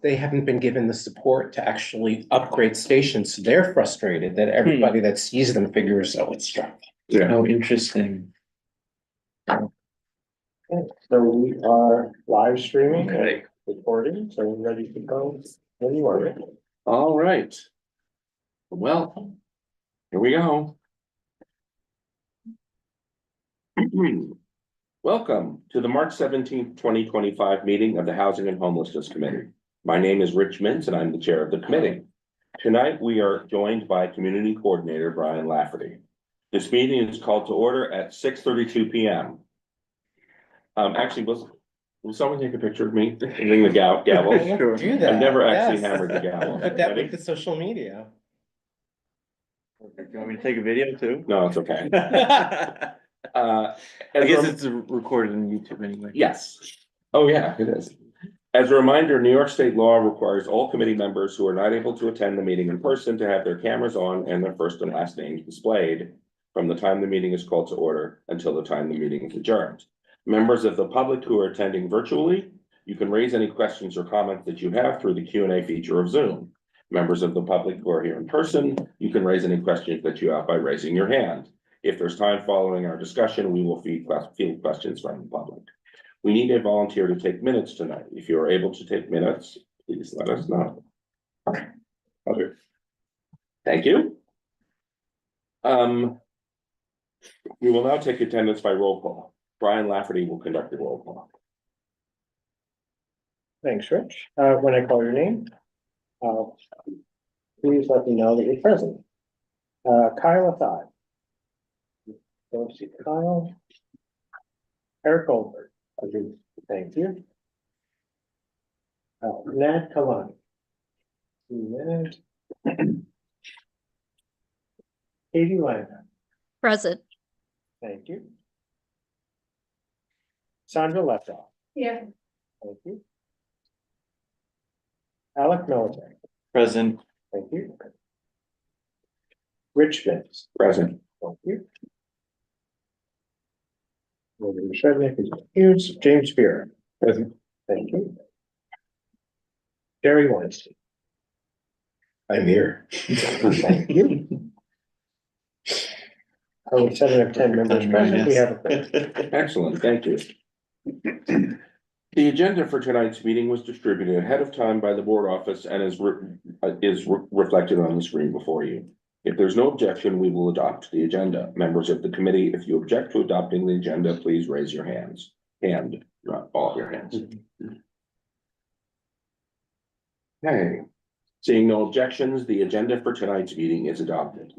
they haven't been given the support to actually upgrade stations. So they're frustrated that everybody that sees them figures, oh, it's struggling. Yeah. Oh, interesting. Okay, so we are live streaming and Okay. recording, so we're ready to go when you are ready. All right. Well, here we go. Welcome to the March 17th, 2025 meeting of the Housing and Homelessness Committee. My name is Rich Mintz and I'm the chair of the committee. Tonight, we are joined by Community Coordinator Brian Lafferty. This meeting is called to order at 6:32 p.m. Actually, will someone take a picture of me ring the gavel? Sure. Do that. I've never actually Yes. hammered the gavel. Put that Ready? with the social media. Do you want me to take a video too? No, it's okay. I As guess a- it's recorded on YouTube anyway. Yes. Oh, yeah, it is. As a reminder, New York state law requires all committee members who are not able to attend the meeting in person to have their cameras on and their first and last names displayed from the time the meeting is called to order until the time the meeting is adjourned. Members of the public who are attending virtually, you can raise any questions or comments that you have through the Q&A feature of Zoom. Members of the public who are here in person, you can raise any questions that you have by raising your hand. If there's time following our discussion, we will field questions from the public. We need a volunteer to take minutes tonight. If you are able to take minutes, please let us know. Okay. Thank you. We will now take attendance by roll call. Brian Lafferty will conduct the roll call. Thanks, Rich. When I call your name, please let me know that you're present. Kyle Assad. Don't see Kyle. Eric Goldberg. Thank you. Nat Kalani. Nat. Katie Landa. Present. Thank you. Sandra Leftoff. Here. Thank you. Alec Military. Present. Thank you. Rich Vince. Present. Thank you. William Shrednick is excused. James Spear. Present. Thank you. Jerry Weinstein. I'm here. Thank you. So 7 of 10 members present, we have a quorum. Excellent, thank you. The agenda for tonight's meeting was distributed ahead of time by the board office and is reflected on the screen before you. If there's no objection, we will adopt the agenda. Members of the committee, if you object to adopting the agenda, please raise your hands. Hand, not all of your hands. Okay, seeing no objections, the agenda for tonight's meeting is adopted.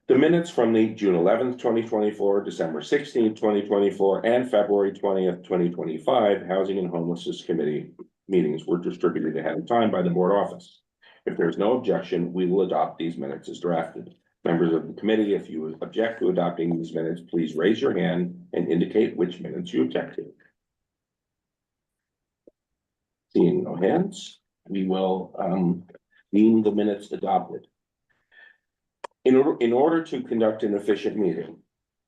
The minutes from the June 11th, 2024, December 16th, 2024, and February 20th, 2025 Housing and Homelessness Committee meetings were distributed ahead of time by the board office. If there is no objection, we will adopt these minutes as drafted. Members of the committee, if you object to adopting these minutes, please raise your hand and indicate which minutes you object to. Seeing no hands, we will deem the minutes adopted. In order to conduct an efficient meeting,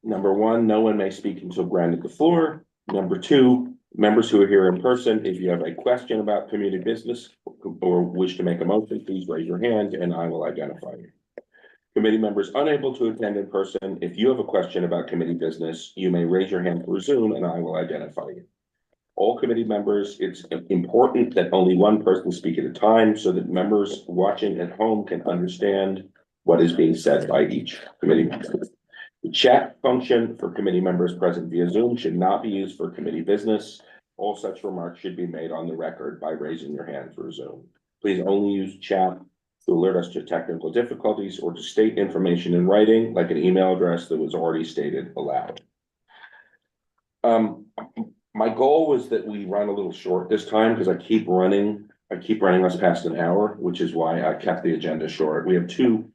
number one, no one may speak until granted the floor. Number two, members who are here in person, if you have a question about community business or wish to make a motion, please raise your hand and I will identify you. Committee members unable to attend in person, if you have a question about committee business, you may raise your hand through Zoom and I will identify you. All committee members, it's important that only one person speak at a time so that members watching at home can understand what is being said by each committee member. The chat function for committee members present via Zoom should not be used for committee business. All such remarks should be made on the record by raising your hand through Zoom. Please only use chat to alert us to technical difficulties or to state information in writing, like an email address that was already stated aloud. My goal was that we run a little short this time because I keep running us past an hour, which is why I kept the agenda short. We have two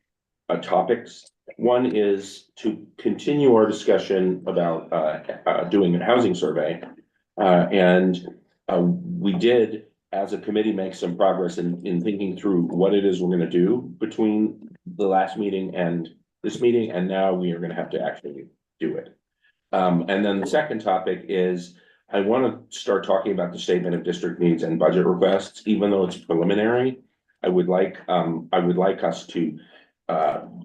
topics. One is to continue our discussion about doing a housing survey. We did, as a committee, make some progress in thinking through what it is we're going to do between the last meeting and this meeting, and now we are going to have to actually do it. And then the second topic is I want to start talking about the statement of district needs and budget requests, even though it's preliminary. I would like us to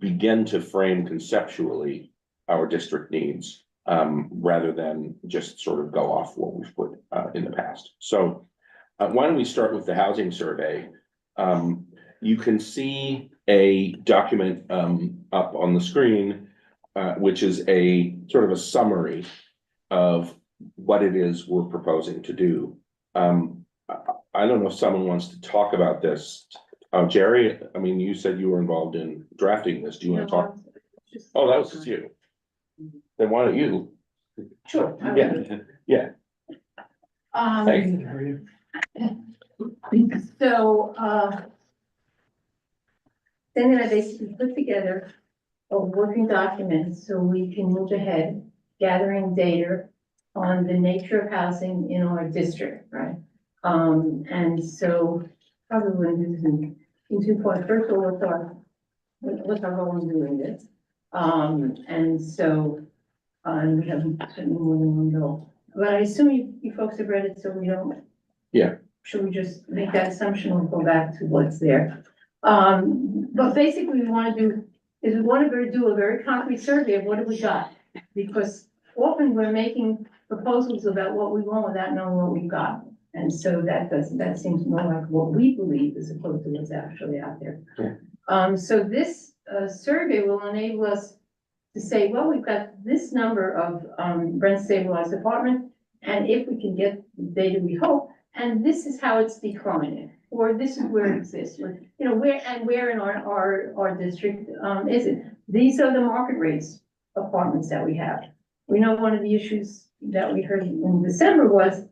begin to frame conceptually our district needs, rather than just sort of go off what we've put in the past. So why don't we start with the housing survey? You can see a document up on the screen, which is a sort of a summary of what it is we're proposing to do. I don't know if someone wants to talk about this. Jerry, I mean, you said you were involved in drafting this. Do you want to talk? Oh, that was just you. Then why don't you? Sure. Yeah. Hey. So, then I basically put together a working document so we can move ahead, gathering data on the nature of housing in our district, right? And so probably we'll do this in 2 points. First of all, what's our goal in doing this? And so, we have certainly more than one goal. But I assume you folks have read it, so we don't. Yeah. Should we just make that assumption and go back to what's there? But basically we want to do a very concrete survey of what have we got? Because often we're making proposals about what we want without knowing what we've got. And so that seems more like what we believe as opposed to what's actually out there. Yeah. So this survey will enable us to say, well, we've got this number of rent stabilized apartments, and if we can get the data we hope, and this is how it's declining, or this is where it exists, or, you know, where in our district is it? These are the market rates apartments that we have. We know one of the issues that we heard in December was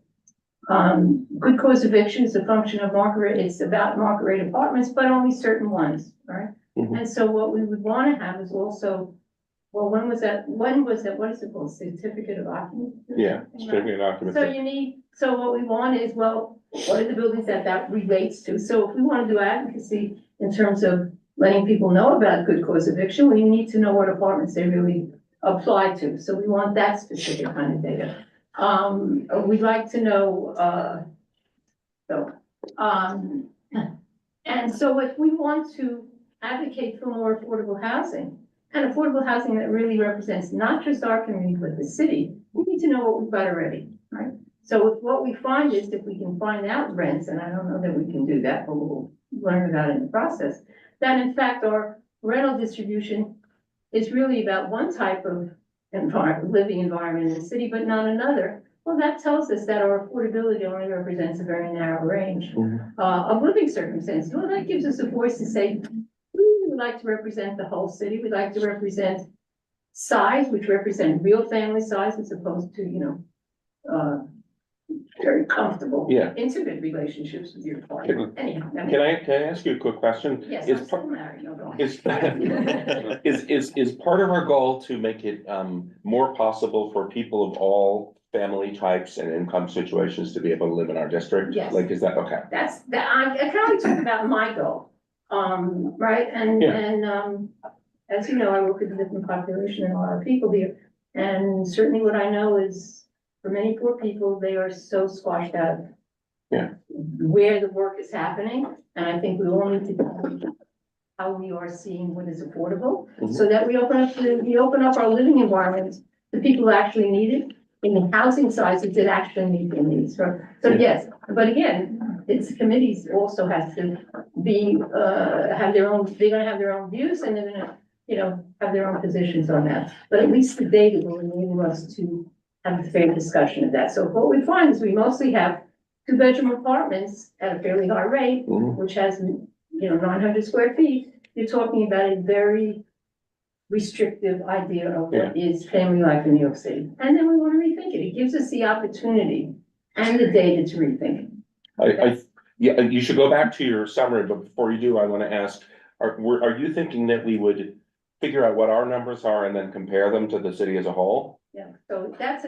good cause eviction is a function of market rate. It's about market rate apartments, but only certain ones, right? Mhm. And so what we would want to have is also, well, when was that, what is it called, certificate of occupancy? Yeah, certificate of occupancy. So what we want is, well, what are the buildings that relates to? So if we want to do advocacy in terms of letting people know about good cause eviction, we need to know what apartments they really apply to. So we want that specific kind of data. We'd like to know, and so if we want to advocate for more affordable housing, and affordable housing that really represents not just our community, but the city, we need to know what we've got already, right? So if what we find is if we can find out rents, and I don't know that we can do that, but we'll learn about it in the process, that in fact our rental distribution is really about one type of living environment in the city, but not another. Well, that tells us that our affordability only represents a very narrow range of living circumstances. Well, that gives us a voice to say, we would like to represent the whole city. We'd like to represent size, which represent real family size as opposed to, you know, very comfortable, Yeah. intimate relationships with your partner. Anyhow, Can I ask you a quick question? yes, Is I'm par- still married, no, go on. Is part of our goal to make it more possible for people of all family types and income situations to be able to live in our district? Yes. Like, is that okay? That's, I can only talk about my goal, right, and as you know, I work with a different population and a lot of people here. And certainly what I know is, for many poor people, they are so squashed out. Yeah. Where the work is happening, and I think we all need to know how we are seeing what is affordable, so that we open up our living environments to people who actually need it, in the housing sizes that actually meet their needs. So yes, but again, it's committees also has to be, have their own, they're gonna have their own views, and they're gonna, you know, have their own positions on that. But at least the data will enable us to have a fair discussion of that. So what we find is we mostly have 2-bedroom apartments at a fairly high rate, which has, you know, 900 square feet. You're talking about a very restrictive idea of what is family life in New York City. And then we want to rethink it. It gives us the opportunity and the data to rethink it. Yeah, you should go back to your summary, but before you do, I want to ask, are you thinking that we would figure out what our numbers are and then compare them to the city as a whole? Yeah, so that's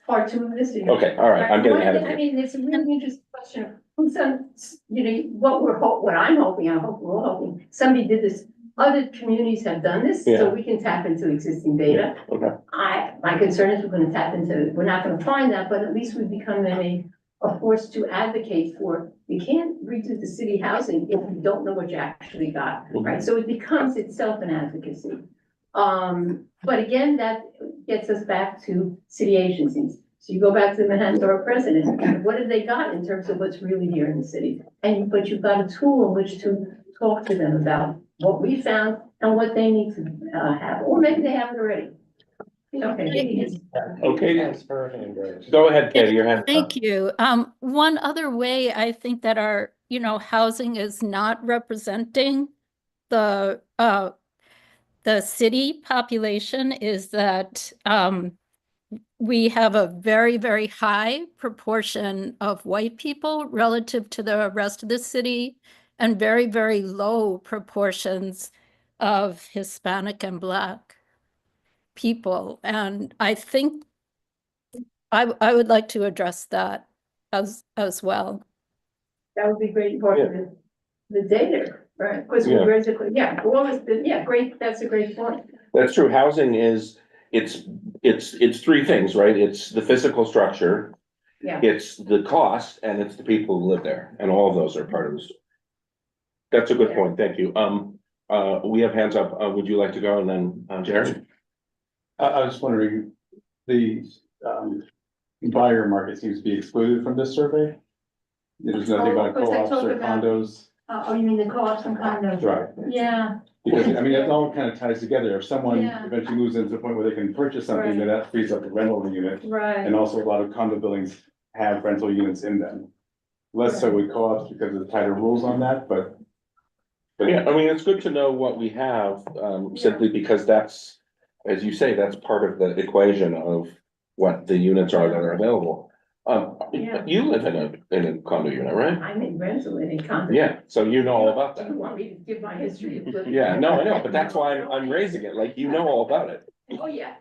part 2 of this. Okay, all right, I'm getting ahead of I you. mean, it's a really interesting question. Some, you know, what I'm hoping, I hope we're all hoping, somebody did this other communities have done this, Yeah. so we can tap into existing data. Okay, My concern is we're not gonna find that, but at least we've become a force to advocate for. You can't redo the city housing if you don't know what you actually got, right? So it becomes itself an advocacy. But again, that gets us back to city agencies. So you go back to the Manhattan Borough President, what have they got in terms of what's really here in the city? But you've got a tool in which to talk to them about what we found and what they need to have, or maybe they have it already. Okay. okay, Yes, her hand raised. go ahead, Katie, your hand. Thank you. One other way I think that our, housing is not representing the city population is that we have a very, very high proportion of white people relative to the rest of the city and very, very low proportions of Hispanic and Black people. And I think I would like to address that as well. That would be great for the data, right? Because Yeah. great, that's a great point. That's true. Housing is, it's three things, right? It's the physical structure, Yeah, it's the cost, and it's the people who live there, and all of those are part of this. That's a good Yeah. point, thank you. We have hands up. Would you like to go? And then, Jared? I was wondering, the buyer market seems to be excluded from this survey. There's nothing about of course, I co-ops talked or about- condos, oh, you mean the co-ops and condos? right? Yeah, Because, I mean, it all kind of ties together. If someone Yeah. eventually moves into a point where they can purchase something, then that frees up the rental unit. right. And also a lot of condo buildings have rental units in them. Less so with co-ops because of the tighter rules on that, but Yeah, I mean, it's good to know what we have, simply because that's, as you say, that's part of the equation of what the units are that are available. Yeah. You live in a condo unit, right? I'm in rental in a condo. Yeah, so you know all about Do you that. want me to give my history of living? Yeah, no, I know, but that's why I'm raising it, like, you know all about it. Oh, yeah.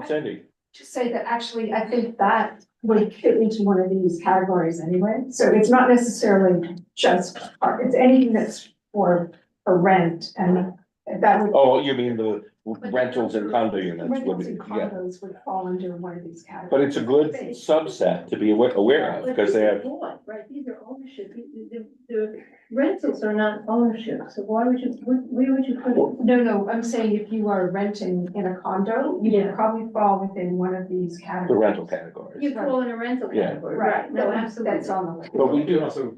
Cindy. Just say that actually, I think that would fit into one of these categories anyway. So it's not necessarily just, it's anything that's for rent, and that would. Oh, you mean the rentals and condo units would Rentals be, and yeah. condos would fall under one of these categories. But it's a good subset to be aware of, But because they these are have, bought, right, these are ownership, the rentals are not ownership, so why would you, where would you put it? No, I'm saying if you are renting in a condo, you would probably fall within one of these categories. the rental categories. You call it a rental Yeah. category, right, no, absolutely. That's on the list. But we we do do also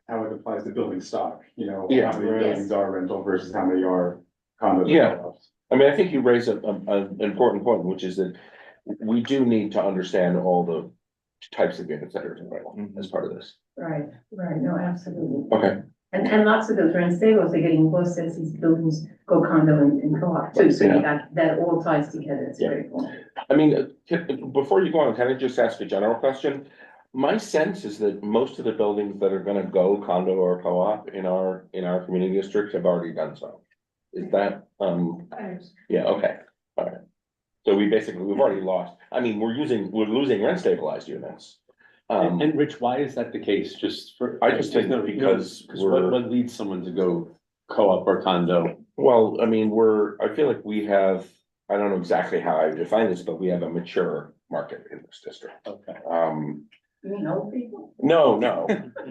how it applies to building stock, Yeah. how many Yes. buildings are rental versus how many are condos. Yeah. or co-ops. I mean, I think you raise an important point, which is that we do need to understand all the types of units that are available as part of this. Right, no, absolutely. Okay, And lots of those rent stables are getting both as these buildings go condo and co-op too, so you got, that all ties together, it's Yeah. very cool. I mean, before you go on, can I just ask a general question? My sense is that most of the buildings that are gonna go condo or co-op in our community district have already done so. Is that, yeah, okay, all right. So we've already lost, I mean, we're losing rent stabilized units. And Rich, why is that the case? Just for. I just think because we're- what leads someone to go co-op or condo? Well, I mean, I feel like we have, I don't know exactly how I define this, but we have a mature market in this district. Okay. You mean old people? No,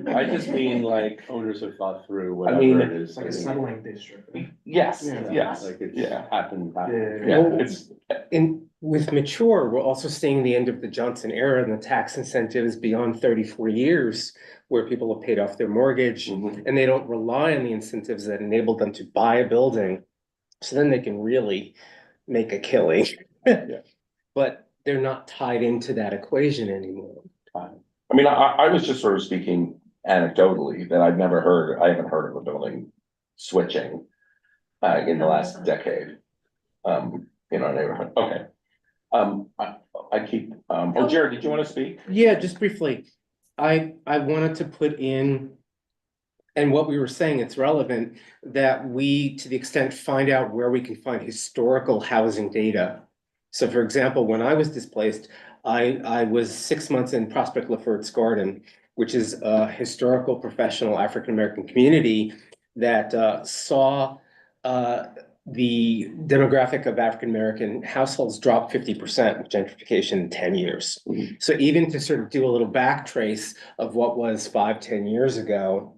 I just mean like, Owners have thought through I mean, whatever it is. Like a settling district. yes, Yeah. yes, Like it's yeah. happened. yeah, Well, it's, with mature, we're also seeing the end of the Johnson era and the tax incentives beyond 34 years, where people have paid off their mortgage mhm. and they don't rely on the incentives that enable them to buy a building. So then they can really make a killing. Yeah. But they're not tied into that equation anymore. I mean, I was just sort of speaking anecdotally that I haven't heard of a building switching in the last decade. In our neighborhood, okay. I keep, Jared, did you want to speak? Yeah, just briefly, I wanted to put in, and what we were saying, it's relevant, that we, to the extent, find out where we can find historical housing data. So for example, when I was displaced, I was 6 months in Prospect Lefferts Garden, which is a historical professional African-American community that saw the demographic of African-American households dropped 50% with gentrification in 10 years. So even to sort of do a little back trace of what was 5, 10 years ago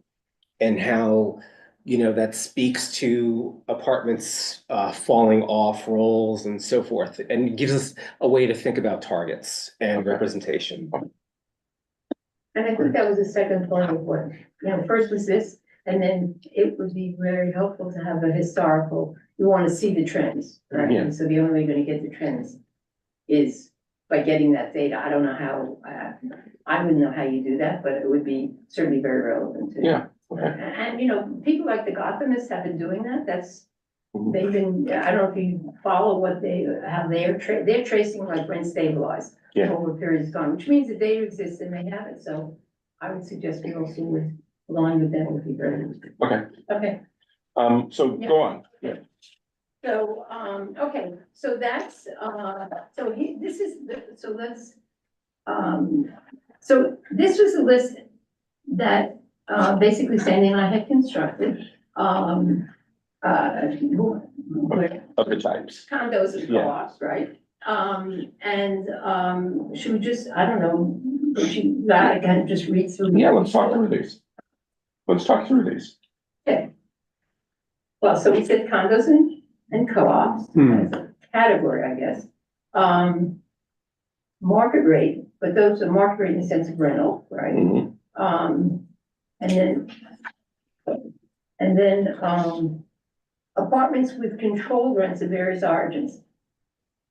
and how, that speaks to apartments falling off rolls and so forth, and gives us a way to think about targets and representation. And I think that was the second point of what, first was this, and then it would be very helpful to have a historical, you want to see the trends, right? Yeah. And so the only way you're gonna get the trends is by getting that data. I don't know how, I wouldn't know how you do that, but it would be certainly very relevant to. Yeah. And, people like the Gothamists have been doing that, they've been, I don't know if you follow what they're tracing like rent stabilized. Yeah. Over periods of time, which means the data exists and they have it, so I would suggest we also would align with that would be very useful. Okay, Okay, so go on. Yeah. so, okay, so that's, this is, so let's, so this was a list that, basically Sandy and I had constructed, where Of the types. condos and Yeah. co-ops, right? Should we just, I don't know, would you, I can just read through? Yeah, let's talk through these. Let's talk through these. Okay. Well, so we said condos and co-ops as a category, I guess. Market rate, but those are market rate in the sense of rental, right? Mhm. And then apartments with controlled rents of various origins.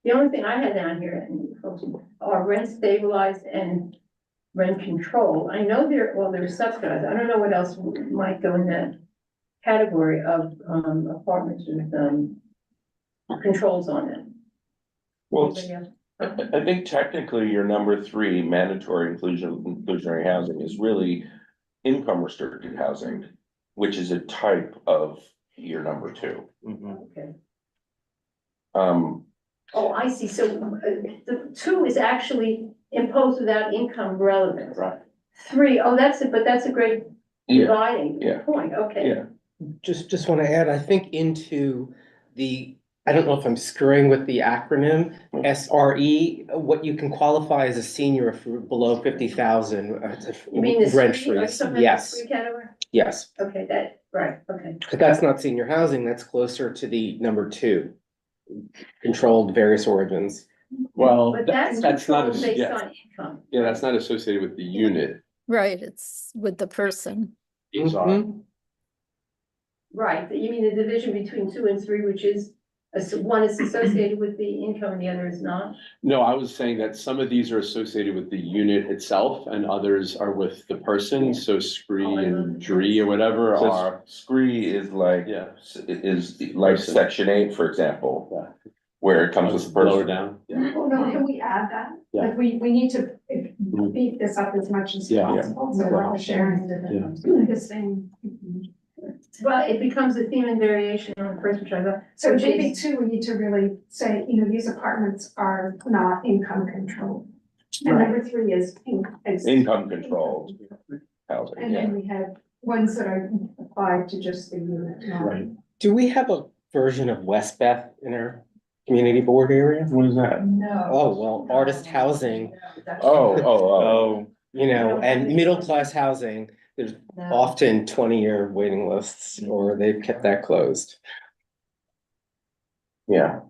The only thing I had down here, and folks, are rent stabilized and rent controlled. I know they're subsidized. I don't know what else might go in that category of apartments with controls on it. Well, Anybody else? I think technically your number 3, mandatory inclusionary housing is really income restricted housing, which is a type of your number 2. Okay. Oh, I see. So the 2 is actually imposed without income relevance. right. 3, that's it, but that's a great Yeah, dividing yeah. point. Okay. yeah. Just want to add, I think into I don't know if I'm screwing with the acronym, SRE, what you can qualify as a senior if you're below 50,000. You mean the Rent three, or freeze, something like yes, the 3 category? yes. Okay, right, okay. But that's not senior housing, that's closer to the number 2. Controlled various origins. Well, But that's that's not, controlled based yeah, on income. yeah, that's not associated with the unit. Right, it's with the person. These are, Mhm. Right, you mean the division between 2 and 3, which is, one is associated with the income and the other is not? no, I was saying that some of these are associated with the unit itself and others are with the person, so scree and dree or whatever So are, scree is like, yeah. is like Person. section 8, for example, Yeah. where it comes with the Lower person. down, yeah. Oh, no, can we add that? Yeah. Like, we need to beef this up as much as Yeah. possible, so we're all sharing the same. Well, it becomes a theme and variation on the first, which I thought. So which maybe is- too, we need to really say, these apartments are not income controlled. And number 3 is Income controlled housing, And yeah. then we have ones that are applied to just the unit. not- Right. Do we have a version of West Beth in our community board area? What is that? No. Oh, well, artist housing, Oh. and middle-class housing, there's often 20-year waiting lists, or they've kept that closed. Yeah.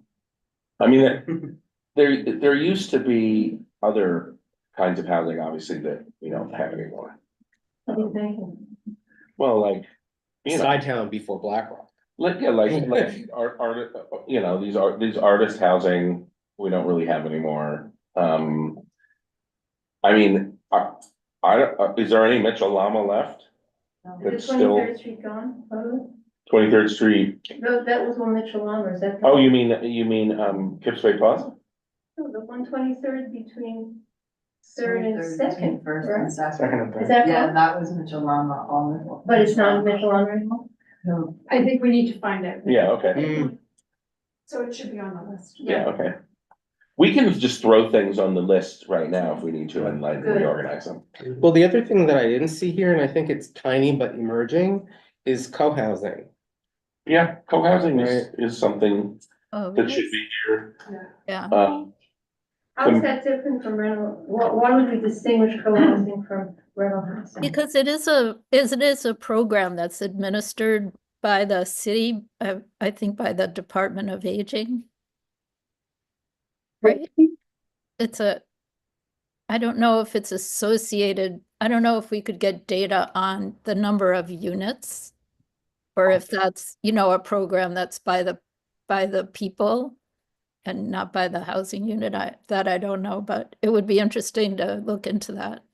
I mean, there used to be other kinds of housing, obviously, that we don't have anymore. What do you think? Well, like, Side town before BlackRock. like these artist housing, we don't really have anymore. I mean, is there any Mitchell Llama left? Is It's the still 23rd Street gone? Oh, 23rd Street? No, that was on Mitchell Lumber, is that? Oh, you mean, Kipsway Plaza? No, the 123rd between 3rd and 2nd, First right? and second. Second Is that Yeah, gone? that was Mitchell Lama all. But it's not Mitchell Lumber anymore? No. I think we need to find out. Yeah, okay, Mm, So it should be on the list. yeah, okay. We can just throw things on the list right now if we need to and like Good. reorganize them. Well, the other thing that I didn't see here, and I think it's tiny but emerging, is co-housing. Yeah, co-housing is something Oh, that should yes. be here. Yeah. How is that different from rental? Why would we distinguish co-housing from rental housing? Because it is a program that's administered by the city, I think by the Department of Aging. Right? I don't know if it's associated, I don't know if we could get data on the number of units. Or if that's, a program that's by the people and not by the housing unit. I don't know, but it would be interesting to look into that.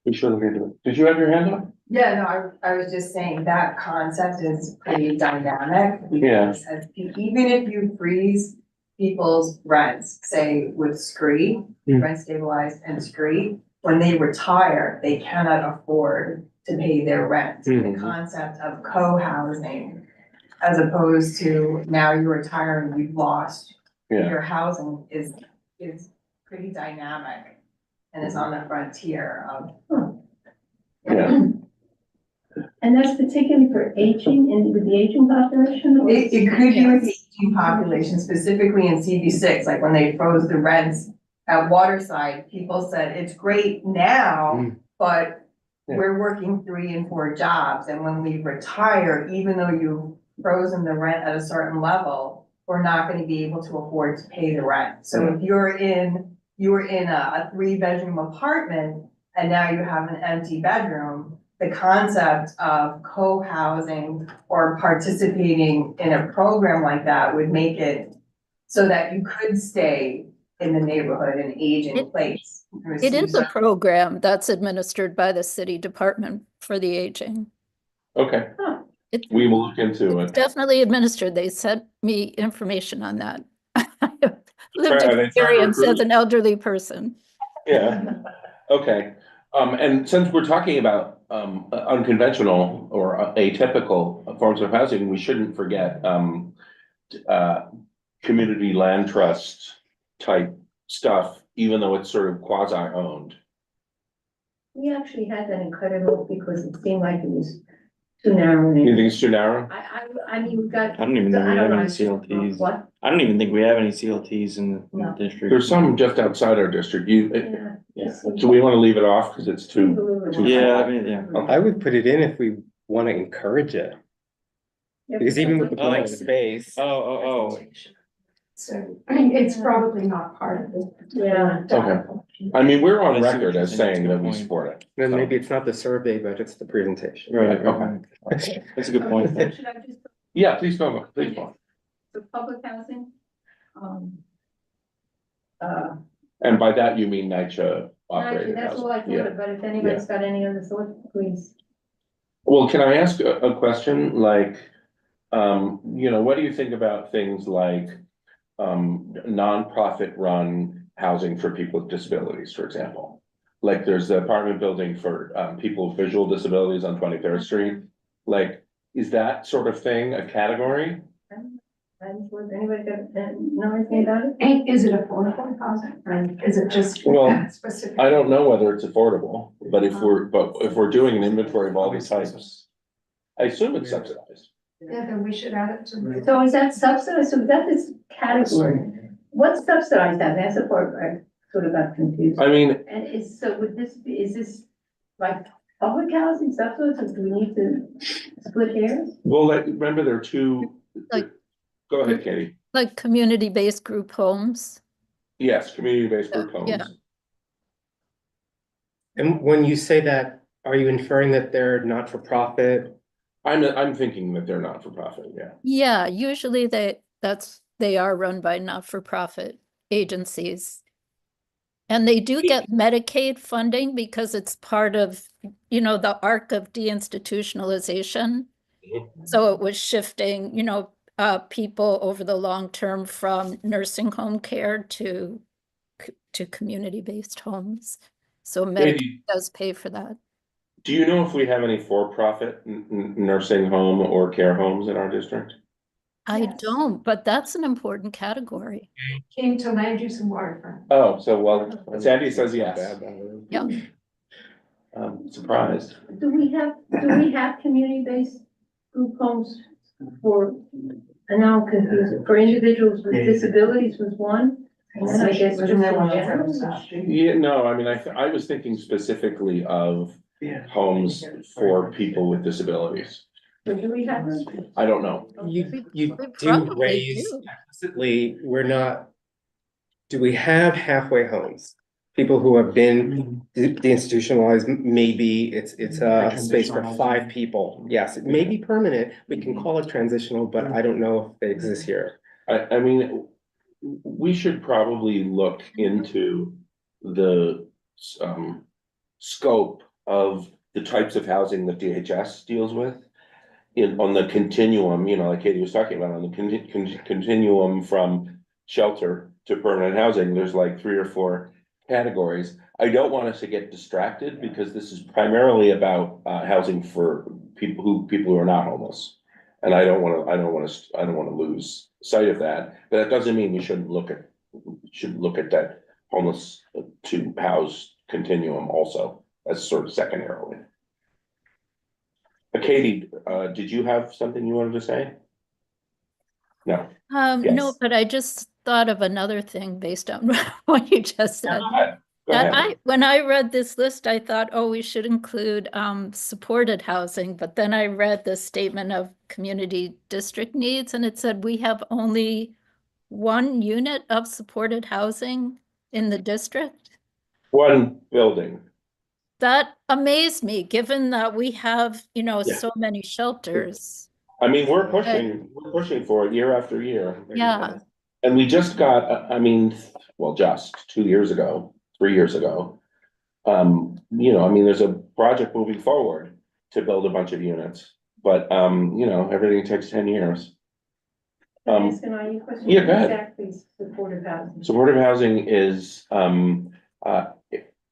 We should look into it. Did you have your hand up? Yeah, no, I was just saying that concept is pretty dynamic. Yeah. Because even if you freeze people's rents, say with scree, rent stabilized and scree, when they retire, they cannot afford to pay their rent. The concept of co-housing, as opposed to now you retire and you've lost your housing is pretty dynamic and is on the frontier of. And that's particularly for aging and with the aging population? Or- It could be with the aging population, specifically in CB6, like when they froze the rents at Waterside, people said, it's great now, but we're working 3 and 4 jobs, and when we retire, even though you've frozen the rent at a certain level, we're not gonna be able to afford to pay the rent. So if you were in a 3-bedroom apartment, and now you have an empty bedroom, the concept of co-housing or participating in a program like that would make it so that you could stay in the neighborhood and age in place. It is a program that's administered by the city department for the aging. Okay, It's we will look into it. definitely administered. They sent me information on that. Lived Are they trying to experience recruit? as an elderly person. Yeah, okay. And since we're talking about unconventional or atypical forms of housing, we shouldn't forget community land trust type stuff, even though it's sort of quasi-owned. We actually had that in Cuttermore because it seemed like it was too narrow. You think it's too narrow? I mean, we got. I don't even think we I don't have any know. CLTs. What? I don't even think we have any CLTs in the district. There's some just outside our district. Yeah. Do we want to leave it off because it's too? Yeah, I mean, yeah. I would put it in if we want to encourage it, because even with the blank space. Oh. So, I mean, it's probably not part of it. Yeah. Okay. I mean, we're on I see what record you're as saying. saying That's a that we good point. support it. Then So- maybe it's not the survey, but it's the presentation. Right, Okay. That's a good point. Should I just, Yeah, please go, please go. so public housing? And by that you mean NYCHA Actually, operated that's all I housing. thought Yeah. of, but if anybody's got any other thoughts, please. Well, can I ask a question? Like, what do you think about things like nonprofit run housing for people with disabilities, for example? Like there's the apartment building for people with visual disabilities on 23rd Street. Like, is that sort of thing a category? Anybody know anything about it? And is it affordable housing, right? Is it just Well, specific? I don't know whether it's affordable, but if we're doing an inventory of all these types, I assume it's subsidized. Yeah, then we should add it to. So is that subsidized? So we got this category. What's subsidized housing? That's the part I sort of got confused. I mean, And is this like public housing subsidized, or do we need to split hairs? well, remember there are two. Like- Go ahead, Katie. Like community-based group homes. Yes, community-based group Yeah. homes. And when you say that, are you inferring that they're not for profit? I'm thinking that they're not for profit, yeah. Yeah, usually they are run by not-for-profit agencies. And they do get Medicaid funding because it's part of, the arc of deinstitutionalization. So it was shifting, people over the long term from nursing home care to community-based homes. So Medicaid Katie, does pay for that. do you know if we have any for-profit nursing home or care homes in our district? I Yes. don't, but that's an important category. Came to land use and waterfront. Oh, so well, Sandy says yes. Yeah. Surprised. Do we have community-based group homes for, and now I'm confused, for individuals with disabilities was one, and then I guess just in Wasn't there one else general. on the street? Yeah, no, I mean, I was thinking specifically of homes for people with disabilities. So do we have? I don't know. You We do probably raise do. explicitly, we're not. Do we have halfway homes? People who have been deinstitutionalized, maybe it's a space for 5 people. Yes, it may be permanent. We can call it transitional, but I don't know if they exist here. I mean, we should probably look into the scope of the types of housing that DHS deals with. On the continuum, you know, like Katie was talking about, on the continuum from shelter to permanent housing, there's like 3 or 4 categories. I don't want us to get distracted because this is primarily about housing for people who are not homeless. And I don't wanna lose sight of that, but that doesn't mean we shouldn't look at that homeless to house continuum also, as sort of secondarily. Katie, did you have something you wanted to say? No. No, Yes. but I just thought of another thing based on what you just said. Go ahead. Go That ahead. when I read this list, I thought, oh, we should include supported housing, but then I read the statement of community district needs, and it said we have only 1 unit of supported housing in the district. One building. That amazed me, given that we have, Yeah. so many shelters. I mean, we're pushing for it year after year. Yeah. And we just got, I mean, well, just 2 years ago, 3 years ago. You know, I mean, there's a project moving forward to build a bunch of units, but, you know, everything takes 10 years. Can I ask an IU question? Yeah, go ahead. Exactly, supportive housing. Supportive housing is,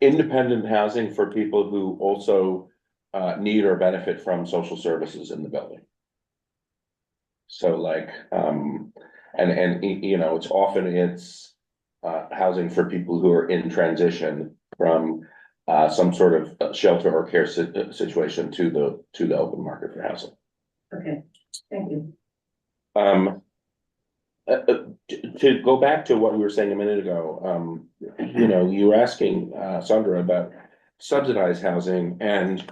independent housing for people who also, need or benefit from social services in the building. So like, and, you know, it's housing for people who are in transition from, some sort of shelter or care situation to the open market for housing. Okay, thank you. To go back to what we were saying a minute ago, you know, you were asking, Sandra, about subsidized housing, and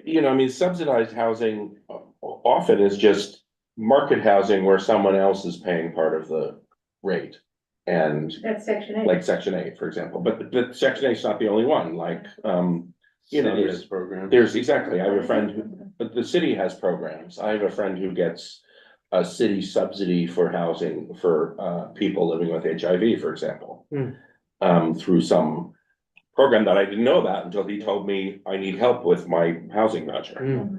you know, I mean, subsidized housing often is just market housing where someone else is paying part of the rate. And That's section 8. like Section 8, for example, but Section 8 is not the only one, like, you know, City has programs. there's exactly, I have a friend who, but the city has programs. I have a friend who gets a city subsidy for housing for people living with HIV, for example. Through some program that I didn't know about until he told me I need help with my housing voucher.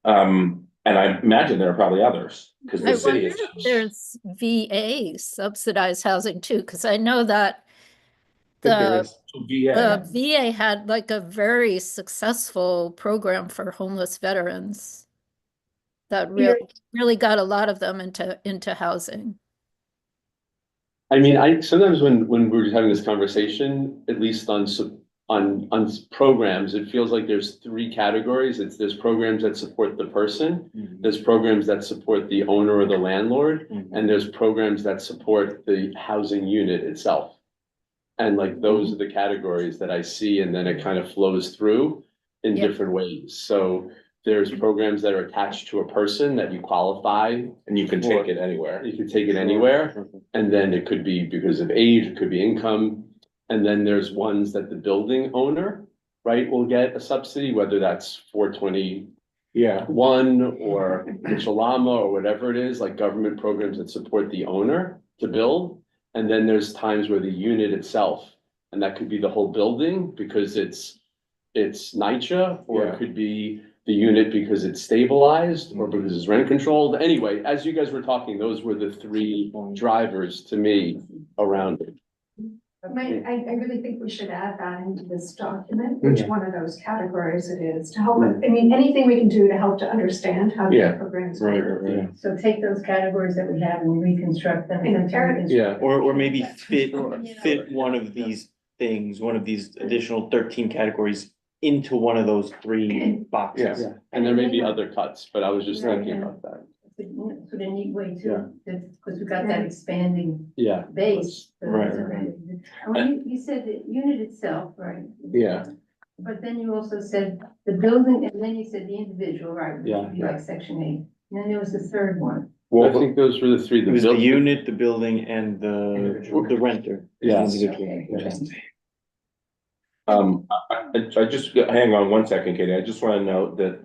And I imagine there are probably others, because I the city wonder is. if there's VA subsidized housing too, because I know that There the is. VA. VA had like a very successful program for homeless veterans that really got a lot of them into housing. I mean, I sometimes when we're having this conversation, at least on programs, it feels like there's 3 categories. There's programs that support the person, there's programs that support the owner or the landlord, and there's programs that support the housing unit itself. And like those are the categories that I see, and then it kind of flows through in Yep. different ways. So there's programs that are attached to a person that you qualify. And you can take it anywhere. You can take it anywhere, and then it could be because of age, it could be income. And then there's ones that the building owner, right, will get a subsidy, whether that's 421 Yeah. or Mitchell-Lama or whatever it is, like government programs that support the owner to build. And then there's times where the unit itself, and that could be the whole building because it's NYCHA, or Yeah. it could be the unit because it's stabilized or because it's rent controlled. Anyway, as you guys were talking, those were the 3 drivers to me around it. I really think we should add that into this document, which one of those categories it is, to help, I mean, anything we can do to help to understand how the Yeah. programs Right, work. right, right. So take those categories that we have and reconstruct them. And Eric- Yeah. Or maybe fit one of these things, one of these additional 13 categories into one of those 3 boxes. Yeah. And there may be other cuts, but I was just thinking about that. sort of neat way too, because we've got that expanding Yeah. base. Right. And when you said the unit itself, right? Yeah. But then you also said the building, and then you said the individual, right? Which would be Yeah. like section 8. And then there was the third one. Well, I think those were the three. It was the building- unit, the building, and the renter. Yes. Okay. I just, hang on one second, Katie. I just want to note that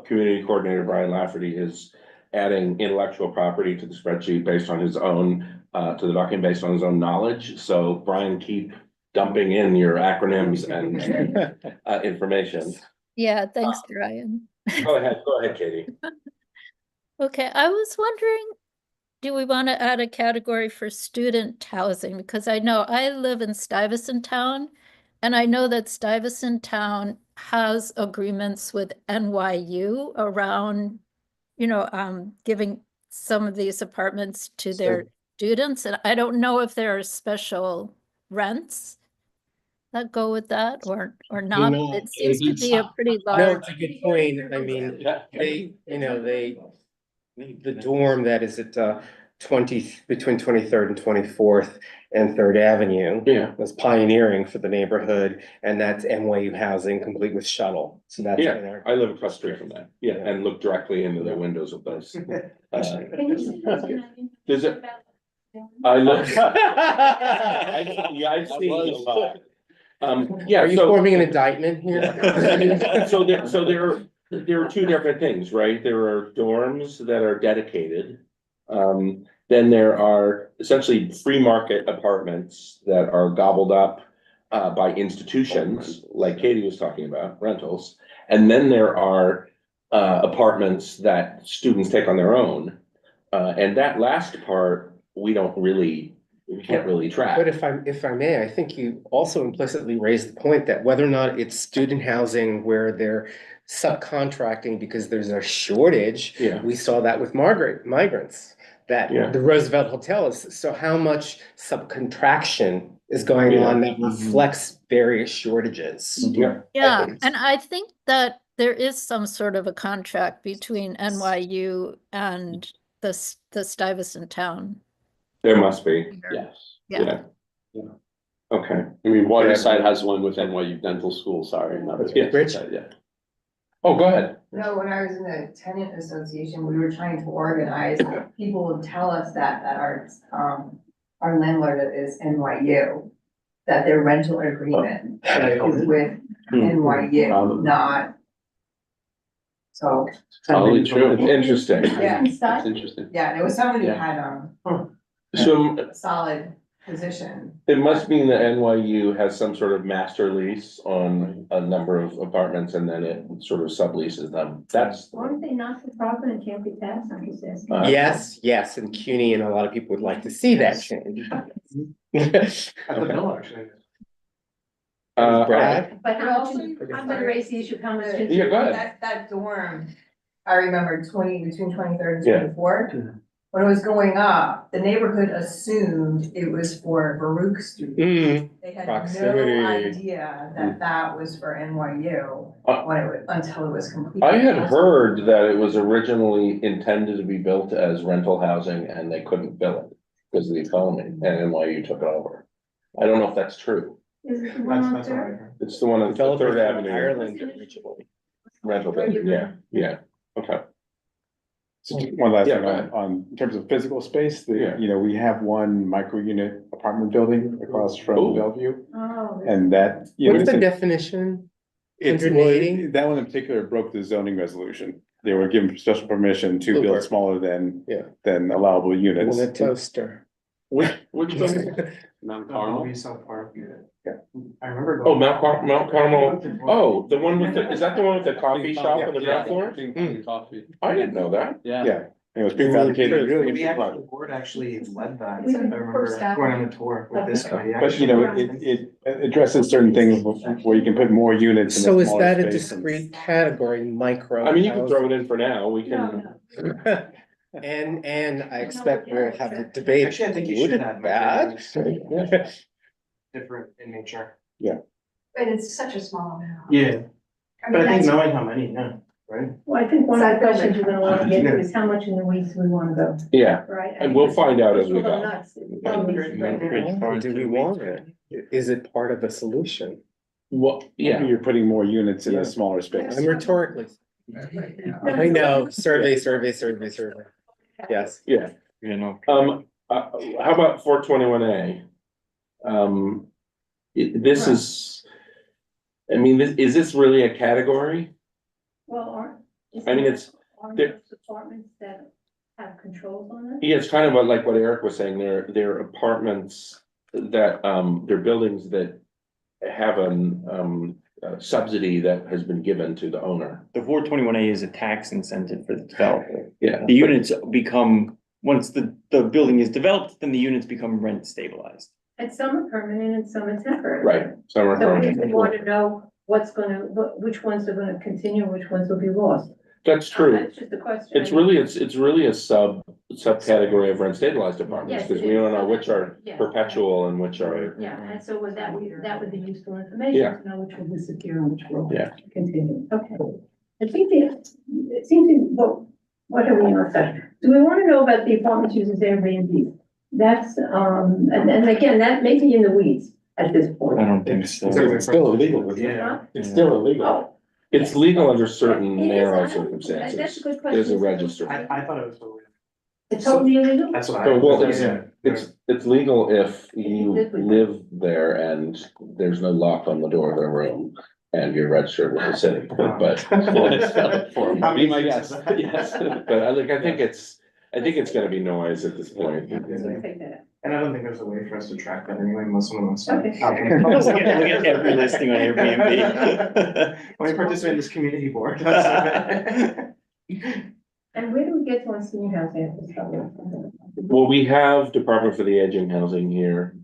Community Coordinator Brian Lafferty is adding intellectual property to the spreadsheet based on his own, to the document based on his own knowledge. So Brian, keep dumping in your acronyms and information. Yeah, thanks, Brian. Go ahead, Katie. Okay, I was wondering, do we want to add a category for student housing? Because I know I live in Stuyvesant Town, and I know that Stuyvesant Town has agreements with NYU around, giving some of these apartments to their students, and I don't know if there are special rents that go with that or not. know, It seems to be a pretty No, large. it's a good point. I mean, the dorm that is at between 23rd and 24th and 3rd Avenue. Yeah. Was pioneering for the neighborhood, and that's NYU housing complete with shuttle. So that's. Yeah, been our- I live across the street from that. Yeah, and look directly into the windows of those. Can you say that? Does it- I look. I've seen a lot. Yeah, Are you so. forming an indictment here? So there are two different things, right? There are dorms that are dedicated. Then there are essentially free market apartments that are gobbled up by institutions, like Katie was talking about, rentals. And then there are apartments that students take on their own. And that last part, we can't really track. But if I may, I think you also implicitly raised the point that whether or not it's student housing where they're subcontracting because there's a shortage. Yeah. We saw that with migrants, that Yeah. the Roosevelt Hotel is, so how much subcontraction is going on that reflects various shortages? Yeah. Yeah, and I think that there is some sort of a contract between NYU and the Stuyvesant Town. There must be, Yes. Yeah. Okay. I mean, Waterside has one with NYU Dental School, sorry. not the- Yeah. Rich? Yeah. Oh, go ahead. No, when I was in the tenant association, we were trying to organize, people would tell us that our landlord is NYU, that their rental agreement is with NYU, not. So, Totally true. It's interesting. yeah, That's interesting. yeah, there was somebody who Yeah. had So a solid position. it must mean that NYU has some sort of master lease on a number of apartments and then it sort of subleases them. That's. Aren't they not for profit and can't be taxed? I'm just asking. Yes, and CUNY and a lot of people would like to see that change. Brad? But how much, Also, I'm gonna raise the issue, how much is. Yeah, go ahead. That dorm, I remember between 23rd and Yeah. 24th. When it was going up, the neighborhood assumed it was for Baruch students. Mm, They had Proximity. no idea that that was for NYU until it was completed. I had heard that it was originally intended to be built as rental housing and they couldn't build it because of the economy and NYU took it over. I don't know if that's true. Is it the one on Third? It's the one on developers Third from Avenue. Ireland originally. Rental building, yeah, okay. So one last Yeah, thing go ahead. on, in terms of physical space, Yeah. we have one micro unit apartment building across from Ooh. Bellevue. Oh. And that, What's the it's definition? It's, 180? that one in particular broke the zoning resolution. They were given special permission to Super. build smaller than, Yeah. than allowable units. And a toaster. Which building? Mount Carmel. I remember. Oh, Mount Carmel. Oh, the one with is that the one with the coffee shop on the ground floor? Coffee. I didn't know that. Yeah. Yeah, it was prefabricated, really. We interesting actually, project. the board actually led that, I We remember first got- going on a tour with this guy. But, it addresses certain things where you can put more units in So a is smaller that a space and- discrete category, micro? I mean, you can throw it in for now. We can. And I expect we'll have a debate. Actually, I think you Good should and add bad. different in nature. But it's such a small amount. Yeah, I but mean, I think that's, knowing how many, yeah. right? Well, I think one of the Side building. questions you're gonna wanna get to is how much in the weeds we wanna go, Yeah, right? and we'll find out as we We'll go. nuts. Probably right now. Do we want it? Is it part of a solution? Well, yeah, You're putting more units in Yeah. a smaller space. I'm rhetorically. I know, survey. Yes. yeah. You know, How about 421A? This is, I mean, is this really a category? Well, aren't. I mean, it's- Aren't there- those apartments that have controls on it? Yeah, it's kind of like what Eric was saying, they're apartments that, they're buildings that have a subsidy that has been given to the owner. the 421A is a tax incentive for the developer. Yeah. The units become, once the building is developed, then the units become rent stabilized. And some are permanent and some are temporary. Right, some are So we permanent. want to know which ones are gonna continue, which ones will be lost. That's true. That's just a question. It's really a subcategory of rent stabilized apartments, Yes, because it we is. don't know which are Yeah. perpetual and which are, Yeah, and so that would be useful information Yeah. to know which will disappear and which will Yeah. continue. Okay. I think it seems to, what are we on that? Do we want to know about the apartments using Airbnb? That's, and again, that may be in the weeds at this point. I don't think so. It's still illegal, isn't it? Huh? It's still illegal. Oh. it's legal under certain It is, narrow I don't- circumstances. That's a good There's a question. register. I thought it was. It's totally illegal? That's what So, well, Yeah. It's legal if you live with live there and there's no lock on the door of the room and you're registered with the city, but. Be my guest, yes. But I think it's gonna be noise at this point. So we take that out. And I don't think there's a way for us to track that anyway, unless someone wants to. Okay. Look at every listing on Airbnb. When I participate in this community board. And where do we get to on senior housing at this level? Well, we have Department for the Aging Housing here.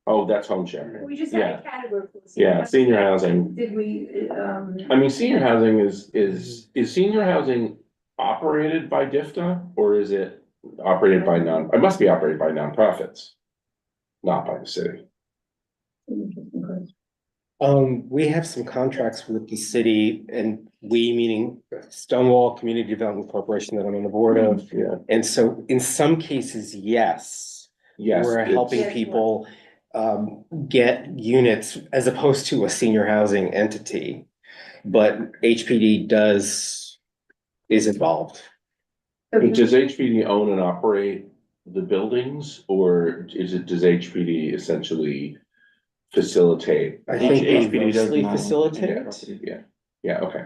Oh, that's home sharing. We just had Yeah, a category. For yeah, senior housing. Did we, I mean, senior housing is senior housing operated by DIFTA or is it operated by it must be operated by nonprofits, not by the city. We have some contracts with the city and we, meaning Stonewall Community Development Corporation that I'm on the board of. Yeah. And so in some cases, yes, Yes. we're it's- helping Yes. people get units as opposed to a senior housing entity. But HPD is involved. Does HPD own and operate the buildings or does HPD essentially facilitate? I think they HPD does mostly not. facilitate. Yeah, okay.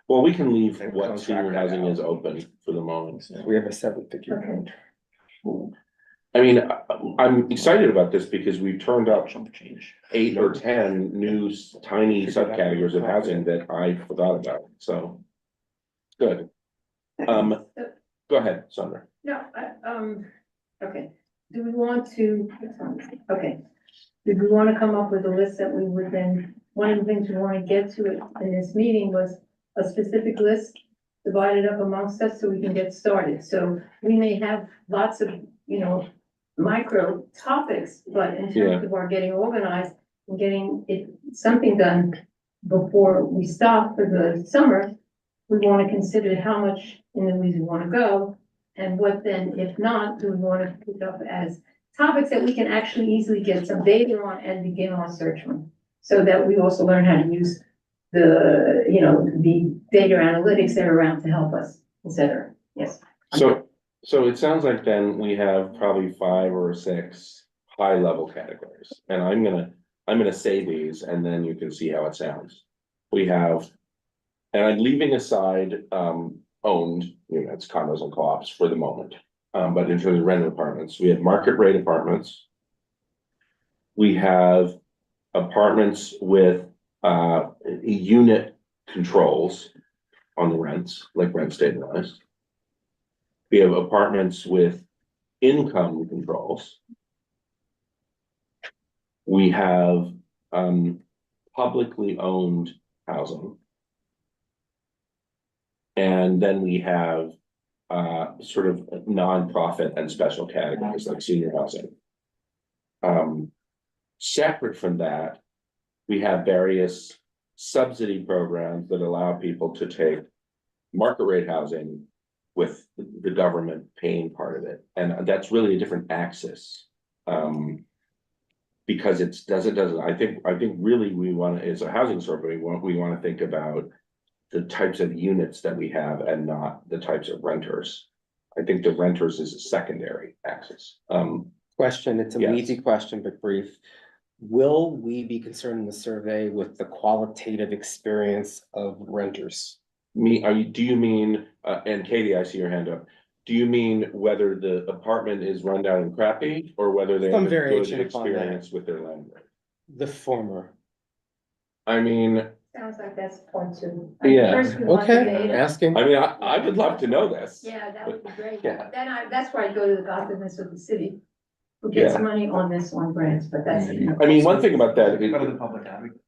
Well, we can leave And what senior contract that housing out. is open for the moment. We have a 7-figure Okay. contract. I mean, I'm excited about this because we've turned up Chump change. 8 or 10 new tiny subcategories of housing that I forgot about, so. Good. Go ahead, Sandra. No, okay, do we want to, okay. Did we want to come up with a list that we would then, one of the things we want to get to it in this meeting was a specific list divided up amongst us so we can get started. So we may have lots of, micro topics, but in Yeah. terms of our getting organized and getting something done before we stop for the summer, we want to consider how much in the weeds we want to go. And what then, if not, do we want to pick up as topics that we can actually easily get some data on and begin our search on? So that we also learn how to use the data analytics that are around to help us, et cetera. Yes. So it sounds like then we have probably 5 or 6 high level categories. And I'm gonna say these and then you can see how it sounds. We have, and I'm leaving aside owned units, condos and co-ops for the moment. But in terms of rental apartments, we have market rate apartments. We have apartments with unit controls on the rents, like rent stabilized. We have apartments with income controls. We have publicly owned housing. And then we have sort of nonprofit and special categories like senior housing. Separate from that, we have various subsidy programs that allow people to take market rate housing with the government paying part of it, and that's really a different axis. Because I think really we want to, as a housing survey, we want to think about the types of units that we have and not the types of renters. I think the renters is a secondary axis. Question, it's a Yes. easy question, but brief. Will we be concerned in the survey with the qualitative experience of renters? Do you mean, and Katie, I see your hand up. Do you mean whether the apartment is run down and crappy, or whether they have Some a good variation upon that. experience with their landlord? The former. I mean, Sounds like that's point two. Yeah. First we want the Okay, data. asking. I would love to know this. Yeah, that would be great. Yeah. Then that's why I go to the godliness of the city, who gets Yeah. money on this one grant, but that's. I mean, one thing about that, Go to the public advocate.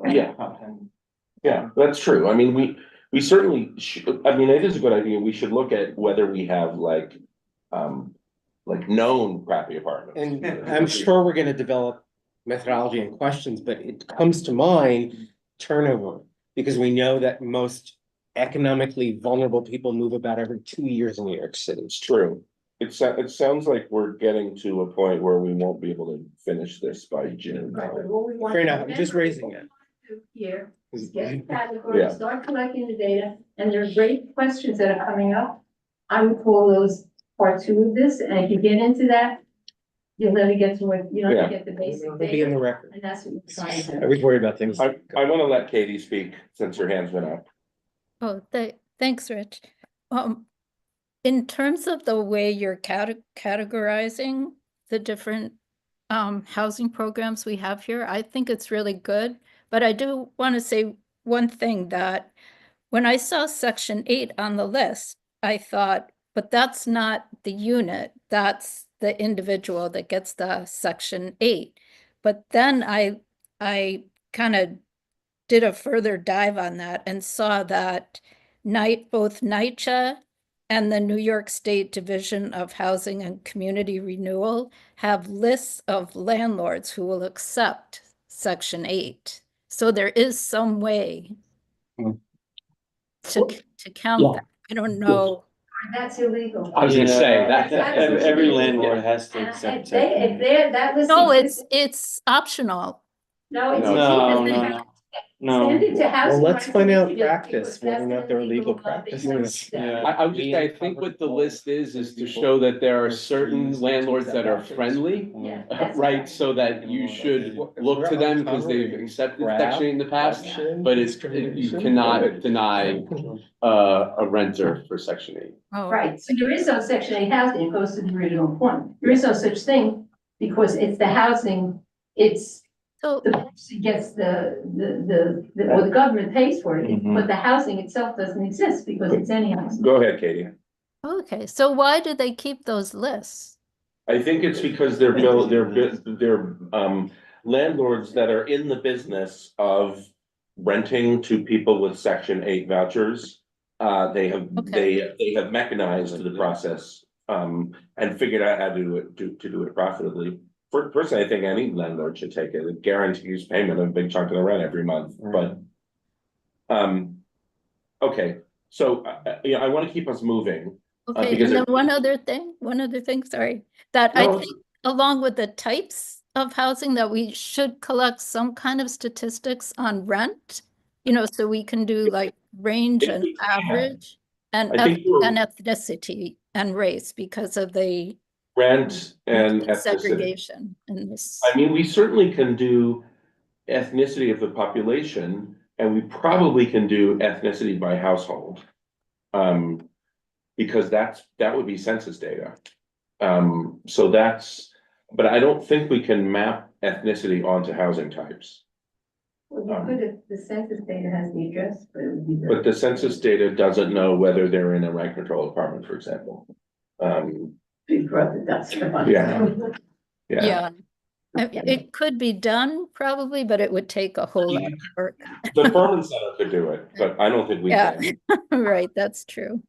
Yeah. Top 10. yeah, that's true. I mean, we certainly should, I mean, it is a good idea. We should look at whether we have like known crappy apartments. And I'm sure we're gonna develop methodology and questions, but it comes to mind turnover. Because we know that most economically vulnerable people move about every 2 years in New York City. It's true. It sounds like we're getting to a point where we won't be able to finish this by June. Right, but what we want Fair to enough, I'm just raising it. do Here, is get the Yeah. category, start collecting the data, and there are great questions that are coming up. I would call those part two of this, and if you get into that, you'll never get to what, you know, Yeah. you get the basic It'll be in the data, record. and that's what we're trying to I do. always worry about things. I want to let Katie speak since her hand's been up. Oh, thanks, Rich. In terms of the way you're categorizing the different housing programs we have here, I think it's really good. But I do want to say one thing, that when I saw Section 8 on the list, I thought, but that's not the unit, that's the individual that gets the Section 8. But then I kind of did a further dive on that and saw that both NYCHA and the New York State Division of Housing and Community Renewal have lists of landlords who will accept Section 8. So there is some way to count that. I don't know. That's illegal. I was gonna say Yeah, that. Every landlord has to And accept if they're, that list. No, exists- it's optional. No, it's. No, it's- no. Send it to housing. Well, let's find out Representative, practice, because whether or that's not they're the legal legal practice. basis. Yeah. I would just say, I think what the list is to show that there are certain landlords that are friendly. Yeah, that's Right, so that you should look to them because they've accepted Section 8 in the past, but you cannot deny a renter for Section 8. Oh, Right, so there is no Section 8 housing, it goes to the original point. There is no such thing, because it's the housing, it's, so the person gets or the government pays for it, Mhm. but the housing itself doesn't exist because it's any housing. Go ahead, Katie. okay, so why do they keep those lists? I think it's because they're landlords that are in the business of renting to people with Section 8 vouchers. They have mechanized the process, and figured out how to do it profitably. Personally, I think any landlord should take it. It guarantees payment of a big chunk of the rent every month, but. Okay, so, I want to keep us moving. Okay, because and then it- one other thing, sorry, that I No, think along with the types of housing, that we should collect some kind of statistics on rent, so we can do like range If and we can. average and I think we're- and ethnicity and race because of the Rent and ethnicity. segregation in this. I mean, we certainly can do ethnicity of the population, and we probably can do ethnicity by household. Because that would be census data. But I don't think we can map ethnicity onto housing types. Well, you could if the census data has the address, but it would be. But the census data doesn't know whether they're in a rent control apartment, for example. Big brother, that's. Yeah. Yeah. It could be done probably, but it would take a whole lot of work. The Furman Center could do it, but I don't think we Yeah, can. right, that's true.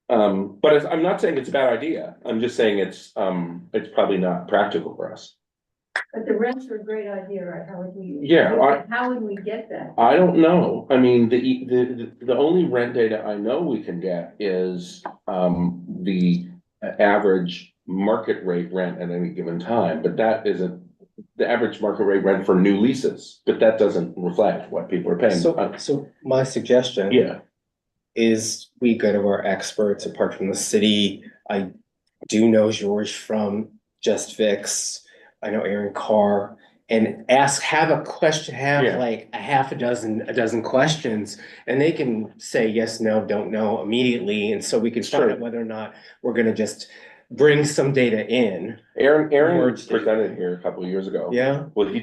But I'm not saying it's a bad idea. I'm just saying it's probably not practical for us. But the rents are a great idea, right? How would we? Yeah, How would we get that? I don't know. I mean, the only rent data I know we can get is, the average market rate rent at any given time, but that isn't the average market rate rent for new leases, but that doesn't reflect what people are paying. So my suggestion. Yeah, Is we go to our experts apart from the city. I do know George from Just Fix. I know Aaron Carr, and have a question, Yeah. like a dozen questions, and they can say yes, no, don't know immediately, and so we can find Sure. out whether or not we're gonna just bring some data in. Aaron Words. presented here a couple of years ago. Yeah, Will he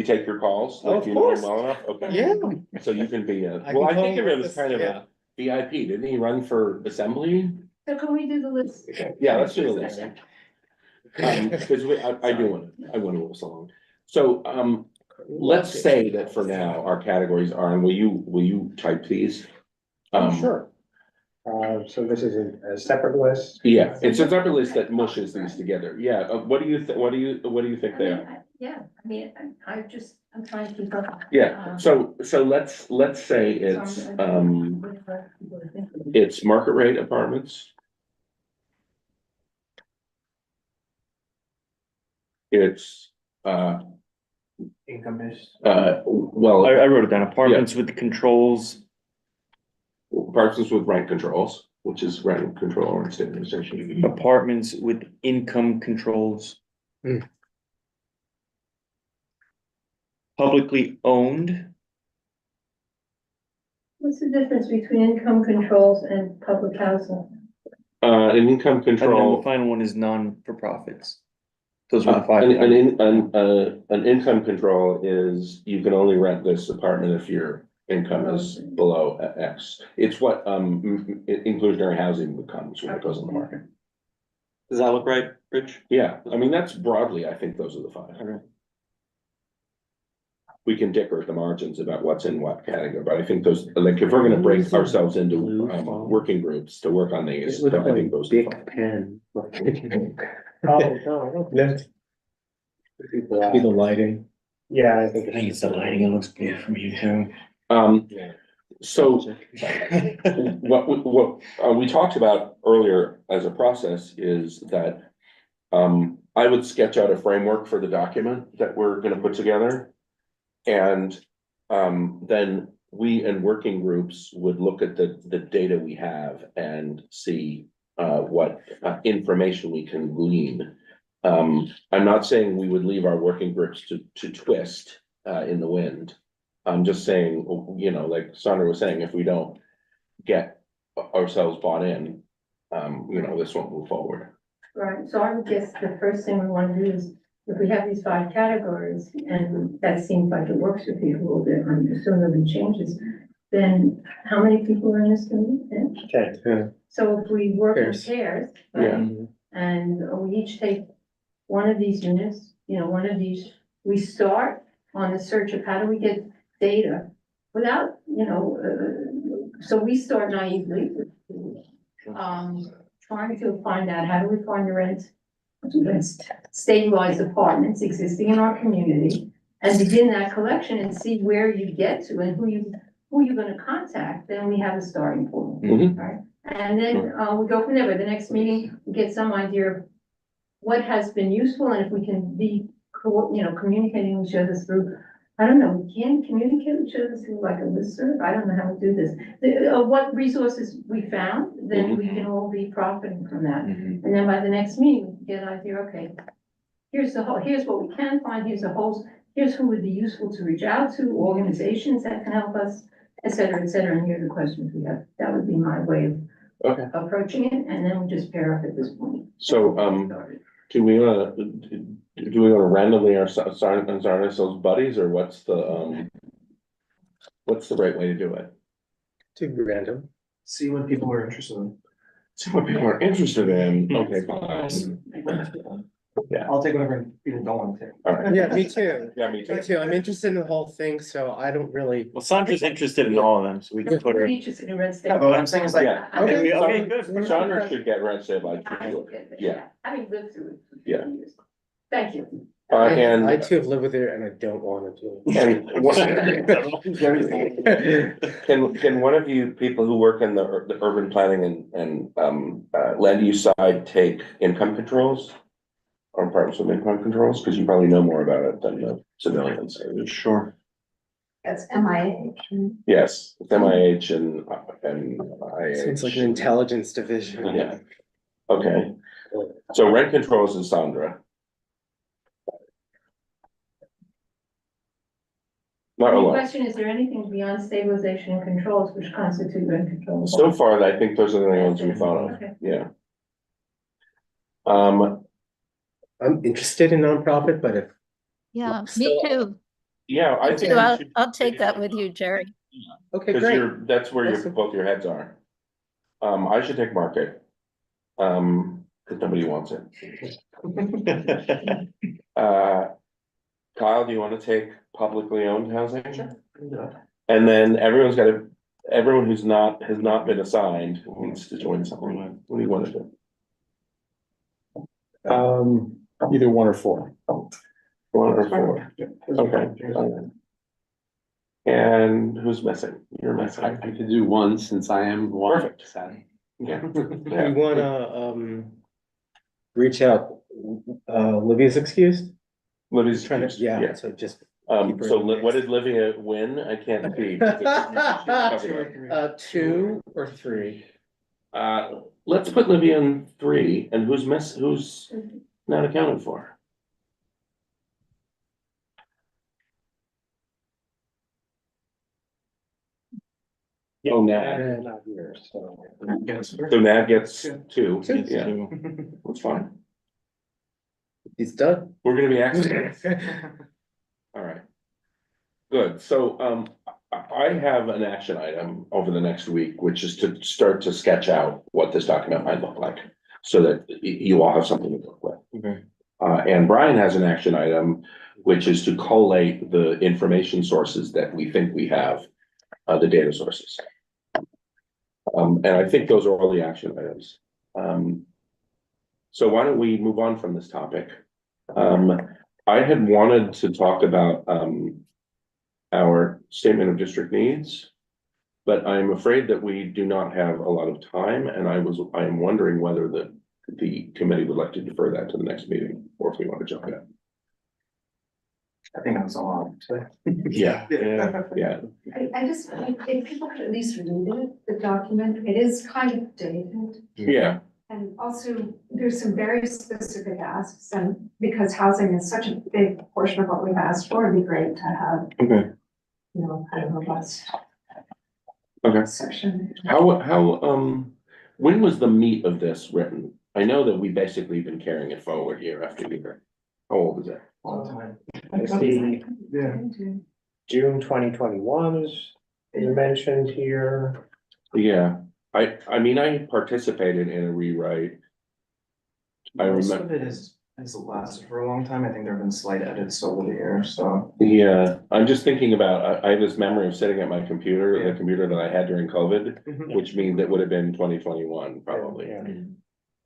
take your calls? Oh, Like, of you know him course. well enough? Okay. yeah. So you can be I well, I can think call of him him as kind of yeah. a VIP. Didn't he run for assembly? So can we do the list? Yeah, let's do the list. Because I want to move us along. So, let's say that for now, our categories are, and will you type these? Sure. So this is a separate list? Yeah, it's a separate list that mushes these together. Yeah, what do you think they are? Yeah, I mean, I'm trying to keep up. Yeah, so let's say it's market rate apartments. It's, Income based. well, I wrote it down, apartments with controls, apartments with rent controls, which is rent control or stabilization. apartments with income controls. Hmm. Publicly owned, What's the difference between income controls and public housing? An income and then the control. final one is non-for-profits. Those were the five. An income control is you can only rent this apartment if your income is below X. It's what inclusionary housing becomes when it goes on the market. Does that look right, Rich? Yeah, I mean, that's broadly, I think those are the five. Okay. We can differ at the margins about what's in what category, but I think those, like, if we're gonna break ourselves into working groups to work on these, I think those. are the five. Pen. Oh, no, I don't. That's be the lighting. Yeah, I think. it's the lighting, it looks good from you too. Yeah. So what we talked about earlier as a process is that I would sketch out a framework for the document that we're gonna put together. And then we and working groups would look at the data we have and see what information we can glean. I'm not saying we would leave our working groups to twist in the wind. I'm just saying, you know, like Sandra was saying, if we don't get ourselves bought in, you know, this won't move forward. Right, so I would guess the first thing we want to do is, if we have these 5 categories, and that seems like it works with people, that I'm assuming there'll be changes, then how many people are in this committee? Okay. So if we work in Pairs. pairs, Yeah. right, and we each take one of these units, you know, one of these, we start on the search of how do we get data without, you know, so we start naively. Trying to find out, how do we find the rent? Stabilized apartments existing in our community and begin that collection and see where you get to and who you're gonna contact, then we have a starting point. Mhm. Right? And then, we go from there, by the next meeting, we get some idea of what has been useful, and if we can be, you know, communicating with each other through, I don't know, we can communicate with each other through like a listserv, I don't know how to do this. What resources we found, then we can all be profiting from that. And then by the next meeting, we get an idea, okay, here's what we can find, here's who would be useful to reach out to, organizations that can help us, et cetera, and here are the questions we have. That would be my way of Okay. approaching it, and then we just pair up at this point. So, do we wanna randomly assign ourselves buddies, or what's the right way to do it? Too random. See what people are interested in. See what people are interested in, okay, fine. Yeah. I'll take whatever people don't want to take. All right. Yeah, me too. Yeah, me too. Me too. I'm interested in the whole thing, so I don't really. Well, Sandra's interested in all of them, so we can put her. Interested in red state. Yeah, but what I'm saying is like. Yeah. Okay, good. Sandra should get rent stabilized for sure. Yeah. Having lived through it. for Yeah. years. Thank you. I and, too have lived with it and I don't want to do it. and can one of you people who work in the urban planning and land use side take income controls? Or apartments with income controls, because you probably know more about it than the civilians. Sure. That's MIH. Yes, it's MIH and Sounds like an IH. intelligence division. Yeah. Okay, so rent controls is Sandra. Not a The lot. question, is there anything beyond stabilization and controls which constitute rent control? So far, I think those are the only ones we thought of, Okay. yeah. I'm interested in nonprofit, but if. Yeah, me Still- too. Yeah, I Me think too. we I'll, should. I'll take that with you, Jerry. Okay, Cause great. that's where Awesome. both your heads are. I should take market. Cause nobody wants it. Kyle, do you wanna take publicly owned housing? And then everyone has not been assigned needs to join something. What do you wanna do? Either one or four. One or four? Okay. And who's missing? You're I missing. could do one since I am one. Perfect. Sad. Yeah. You wanna, reach out, Livia's excused? Libby's Trying to, yeah, so just. keep her So in the what mix. did Livia win? I can't see. 2 or 3. Let's put Livia in 3, and who's not accounted for? Oh, Nad. Not here, so. So Nad gets 2, Two. yeah, that's fine. He's done. We're gonna be experts. All right. Good, so, I have an action item over the next week, which is to start to sketch out what this document might look like. So that you all have something to work with. Okay. And Brian has an action item, which is to collate the information sources that we think we have, the data sources. And I think those are all the action items. So why don't we move on from this topic? I had wanted to talk about, our statement of district needs. But I'm afraid that we do not have a lot of time, and I am wondering whether the committee would like to defer that to the next meeting, or if we want to jump in. I think that's a lot. Yeah, yeah, I just, if people could at least read it, the document, it is kind of dated. yeah, And also, there's some very specific asks, and because housing is such a big portion of what we've asked for, it'd be great to have, okay, you know, kind of robust okay. section. When was the meat of this written? I know that we basically been carrying it forward year after year. How old is it? All the time. I see Yeah. June 2021 is mentioned here. Yeah, I mean, I participated in a rewrite. I Most remember, of it has lasted for a long time. I think there have been slight edits over the years, so. yeah, I'm just thinking about, I have this memory of sitting at my computer, Yeah. the computer that I had during COVID, which means it would have been 2021 probably. Yeah.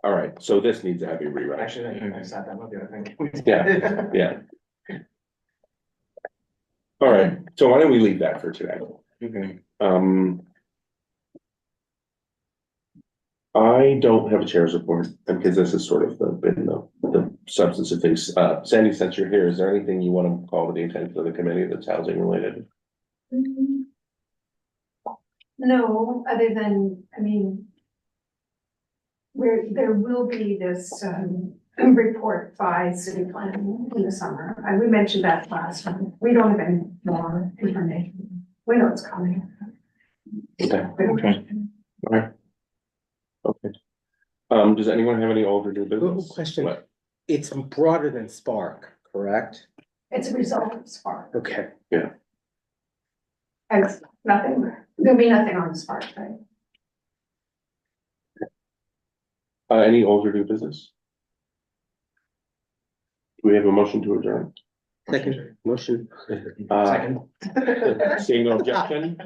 All right, so this needs a heavy rewrite. Actually, I sat down with you, I think. Yeah, yeah. All right, so why don't we leave that for today? Okay. I don't have a chair's report, because this is sort of been the substance of things. Sandy, since you're here, is there anything you want to call to the attention of the committee that's housing related? No, other than, I mean, there will be this, report by city planning in the summer, and we mentioned that last time. We don't have any more information. We know it's coming. Okay, We don't- Okay. all right. Okay. Does anyone have any older new business? Question. What? It's broader than Spark, correct? It's a result of Spark, Okay. and it's nothing, there'll be nothing on Spark, right? Any older new business? Do we have a motion to adjourn? Second motion. Seeing no objection,